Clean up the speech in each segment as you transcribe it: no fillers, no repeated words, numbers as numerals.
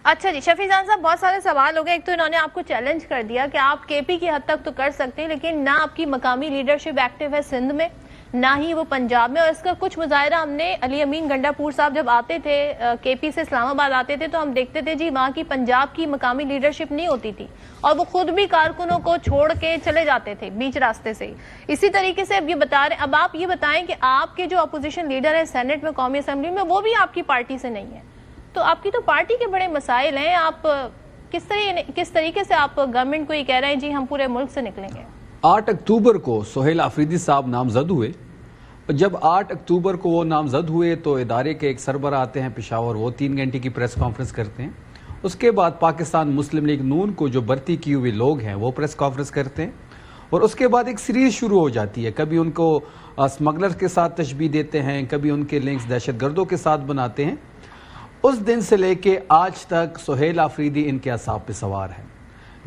اچھا جی شفیع جان صاحب، بہت سارے سوال ہو گئے. ایک تو انہوں نے آپ کو چیلنج کر دیا کہ آپ کے پی کی حد تک تو کر سکتے ہیں، لیکن نہ آپ کی مقامی لیڈرشپ ایکٹیو ہے سندھ میں، نہ ہی وہ پنجاب میں. اور اس کا کچھ مظاہرہ ہم نے علی امین گنڈا پور صاحب جب آتے تھے کے پی سے اسلام آباد آتے تھے تو ہم دیکھتے تھے جی وہاں کی پنجاب کی مقامی لیڈرشپ نہیں ہوتی تھی اور وہ خود بھی کارکنوں کو چھوڑ کے چلے جاتے تھے بیچ راستے سے. اسی طریقے سے اب یہ بتا رہے ہیں، اب آپ یہ بتائیں کہ آپ کے جو اپوزیشن لیڈر ہیں سینٹ میں، قومی اسمبلی میں، وہ بھی آپ کی پارٹی سے نہیں ہے. تو آپ کی تو پارٹی کے بڑے مسائل ہیں. آپ کس طریقے سے آپ گورنمنٹ کو یہ کہہ رہے ہیں جی ہم پورے ملک سے نکلیں گے؟ 8 اکتوبر کو سہیل آفریدی صاحب نامزد ہوئے. جب 8 اکتوبر کو وہ نامزد ہوئے تو ادارے کے ایک سربراہ آتے ہیں پشاور، وہ 3 گھنٹے کی پریس کانفرنس کرتے ہیں. اس کے بعد پاکستان مسلم لیگ نون کو جو بھرتی کیے ہوئے لوگ ہیں وہ پریس کانفرنس کرتے ہیں. اور اس کے بعد ایک سیریز شروع ہو جاتی ہے. کبھی ان کو اسمگلر کے ساتھ تشبیہ دیتے ہیں، کبھی ان کے لنکس دہشت گردوں کے ساتھ بناتے ہیں. اس دن سے لے کے آج تک سہیل آفریدی ان کے اعصاب پہ سوار ہے.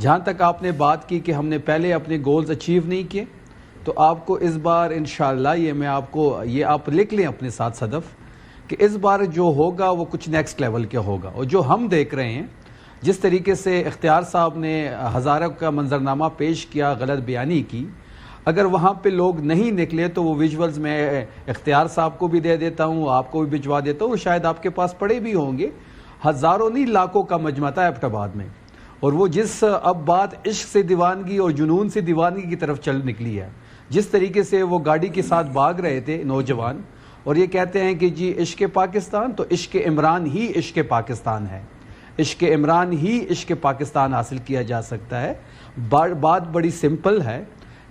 جہاں تک آپ نے بات کی کہ ہم نے پہلے اپنے گولز اچیو نہیں کیے، تو آپ کو اس بار انشاءاللہ یہ آپ لکھ لیں اپنے ساتھ صدف کہ اس بار جو ہوگا وہ کچھ نیکسٹ لیول کے ہوگا. اور جو ہم دیکھ رہے ہیں جس طریقے سے اختیار صاحب نے ہزارہ کا منظرنامہ پیش کیا، غلط بیانی کی، اگر وہاں پہ لوگ نہیں نکلے تو وہ ویژولز میں اختیار صاحب کو بھی دے دیتا ہوں، آپ کو بھی بھجوا دیتا ہوں، شاید آپ کے پاس پڑے بھی ہوں گے. ہزاروں نہیں لاکھوں کا مجمع تھا ایبٹ آباد میں. اور وہ جس اب بات عشق سے دیوانگی اور جنون سے دیوانگی کی طرف چل نکلی ہے، جس طریقے سے وہ گاڑی کے ساتھ بھاگ رہے تھے نوجوان اور یہ کہتے ہیں کہ جی عشق پاکستان، تو عشق عمران ہی عشق پاکستان ہے. عشق عمران ہی عشق پاکستان حاصل کیا جا سکتا ہے. بات بڑی سمپل ہے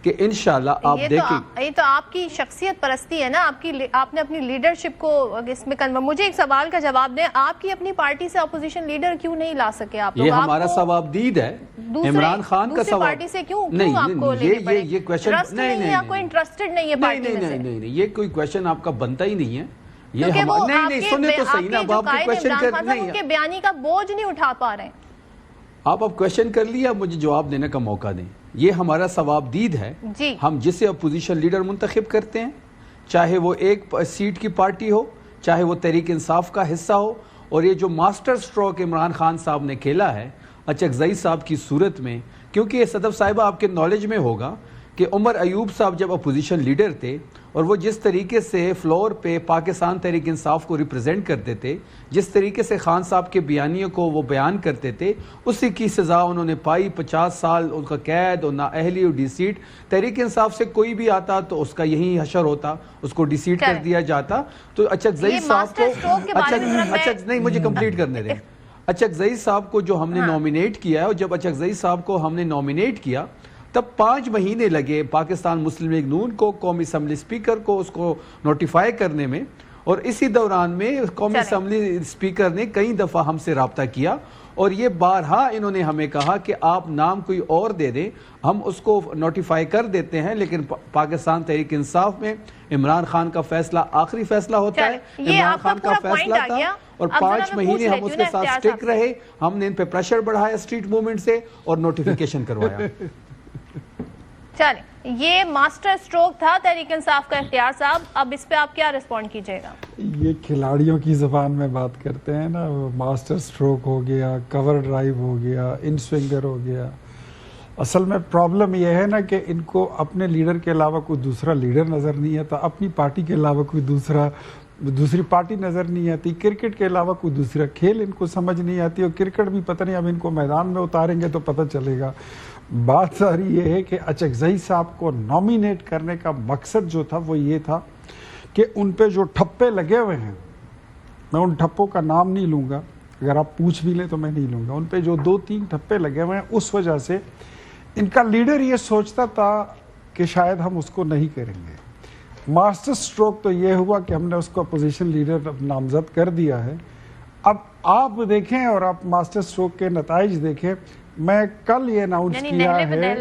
کہ انشاءاللہ آپ دیکھیں. یہ تو آپ کی شخصیت پرستی ہے نا، آپ نے اپنی لیڈرشپ کو اس میں مجھے ایک سوال کا جواب دیں، آپ کی اپنی پارٹی سے اپوزیشن لیڈر کیوں نہیں لا سکے آپ لوگ؟ یہ ہمارا ثواب دید ہے. عمران خان کا ثواب پارٹی سے کیوں آپ کو لینے پڑے؟ یہ کویشچن نہیں ہے، کوئی انٹرسٹڈ نہیں ہے پارٹی میں سے؟ نہیں، یہ کوئی کویشچن آپ کا بنتا ہی نہیں ہے. یہ نہیں سنیں تو صحیح نا. آپ کے کویشچن ان کے بیانی کا بوجھ نہیں اٹھا پا رہے ہیں. آپ اب کویشچن کر لیا، مجھے جواب دینے کا موقع دیں. یہ ہمارا ثواب دید ہے. ہم جسے اپوزیشن لیڈر منتخب کرتے ہیں، چاہے وہ ایک سیٹ کی پارٹی ہو، چاہے وہ تحریک انصاف کا حصہ ہو. اور یہ جو ماسٹر سٹروک عمران خان صاحب نے کھیلا ہے اچکزئی صاحب کی صورت میں، کیونکہ یہ صدف صاحبہ آپ کے نالج میں ہوگا کہ عمر ایوب صاحب جب اپوزیشن لیڈر تھے اور وہ جس طریقے سے فلور پہ پاکستان تحریک انصاف کو ریپرزینٹ کرتے تھے، جس طریقے سے خان صاحب کے بیانیوں کو وہ بیان کرتے تھے، اسی کی سزا انہوں نے پائی. 50 سال ان کا قید اور نااہلی اور ڈی سیٹ. تحریک انصاف سے کوئی بھی آتا تو اس کا یہی حشر ہوتا، اس کو ڈی سیٹ کر دیا جاتا. تو اچکزئی صاحب کو نہیں، مجھے کمپلیٹ کرنے دیں. اچکزئی صاحب کو جو ہم نے نومینیٹ کیا ہے، اور جب اچکزئی صاحب کو ہم نے نومینیٹ کیا تب 5 مہینے لگے پاکستان مسلم لیگ نون کو، قومی اسمبلی اسپیکر کو اس کو نوٹیفائی کرنے میں. اور اسی دوران میں قومی اسمبلی اسپیکر نے کئی دفعہ ہم سے رابطہ کیا اور یہ بارہا انہوں نے ہمیں کہا کہ آپ نام کوئی اور دے دیں، ہم اس کو نوٹیفائی کر دیتے ہیں. لیکن پاکستان تحریک انصاف میں عمران خان کا فیصلہ آخری فیصلہ ہوتا ہے. عمران خان کا فیصلہ تھا اور 5 مہینے ہم اس کے ساتھ سٹک رہے. ہم نے ان پہ پریشر بڑھایا اسٹریٹ موومنٹ سے اور نوٹیفیکیشن کروایا. چلیں، یہ ماسٹر سٹروک تھا تحریک انصاف کا اختیار صاحب. اب اس پہ آپ کیا رسپونڈ کیجئے گا؟ یہ کھلاڑیوں کی زبان میں بات کرتے ہیں نا، ماسٹر سٹروک ہو گیا، کور ڈرائیو ہو گیا، ان سوئنگر ہو گیا. اصل میں پرابلم یہ ہے نا کہ ان کو اپنے لیڈر کے علاوہ کوئی دوسرا لیڈر نظر نہیں آتا، اپنی پارٹی کے علاوہ کوئی دوسری پارٹی نظر نہیں آتی، کرکٹ کے علاوہ کوئی دوسرا کھیل ان کو سمجھ نہیں آتی. اور کرکٹ بھی پتہ نہیں، اب ان کو میدان میں اتاریں گے تو پتہ چلے گا. بات ساری یہ ہے کہ اچکزئی صاحب کو نومینیٹ کرنے کا مقصد جو تھا وہ یہ تھا کہ ان پہ جو ٹھپے لگے ہوئے ہیں، میں ان ٹھپوں کا نام نہیں لوں گا، اگر آپ پوچھ بھی لیں تو میں نہیں لوں گا، ان پہ جو 2-3 ٹھپے لگے ہوئے ہیں، اس وجہ سے ان کا لیڈر یہ سوچتا تھا کہ شاید ہم اس کو نہیں کریں گے. ماسٹر سٹروک تو یہ ہوا کہ ہم نے اس کو اپوزیشن لیڈر نامزد کر دیا ہے. اب آپ دیکھیں اور آپ ماسٹر سٹروک کے نتائج دیکھیں. میں کل یہ اناؤنس کیا ہے،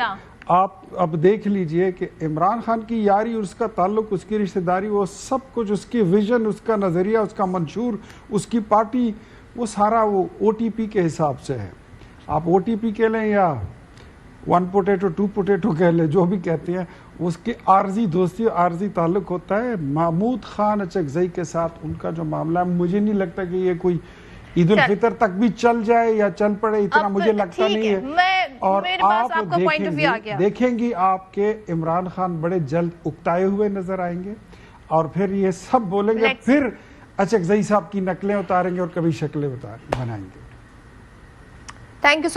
آپ اب دیکھ لیجئے کہ عمران خان کی یاری اور اس کا تعلق، اس کی رشتہ داری، وہ سب کچھ، اس کی ویژن، اس کا نظریہ، اس کا منشور، اس کی پارٹی، وہ سارا وہ او ٹی پی کے حساب سے ہے. آپ او ٹی پی کہہ لیں یا 1 پوٹیٹو 2 پوٹیٹو کہہ لیں، جو بھی کہتے ہیں، اس کی عارضی دوستی، عارضی تعلق ہوتا ہے. محمود خان اچکزئی کے ساتھ ان کا جو معاملہ ہے، مجھے نہیں لگتا کہ یہ کوئی عید الفطر تک بھی چل جائے یا چل پڑے اتنا مجھے لگتا نہیں ہے. اور آپ دیکھیں گی آپ کے عمران خان بڑے جلد اکتائے ہوئے نظر آئیں گے اور پھر یہ سب بولیں گے, پھر اچکزئی صاحب کی نقلیں اتاریں گے اور کبھی شکلیں بنائیں گے. Thank you so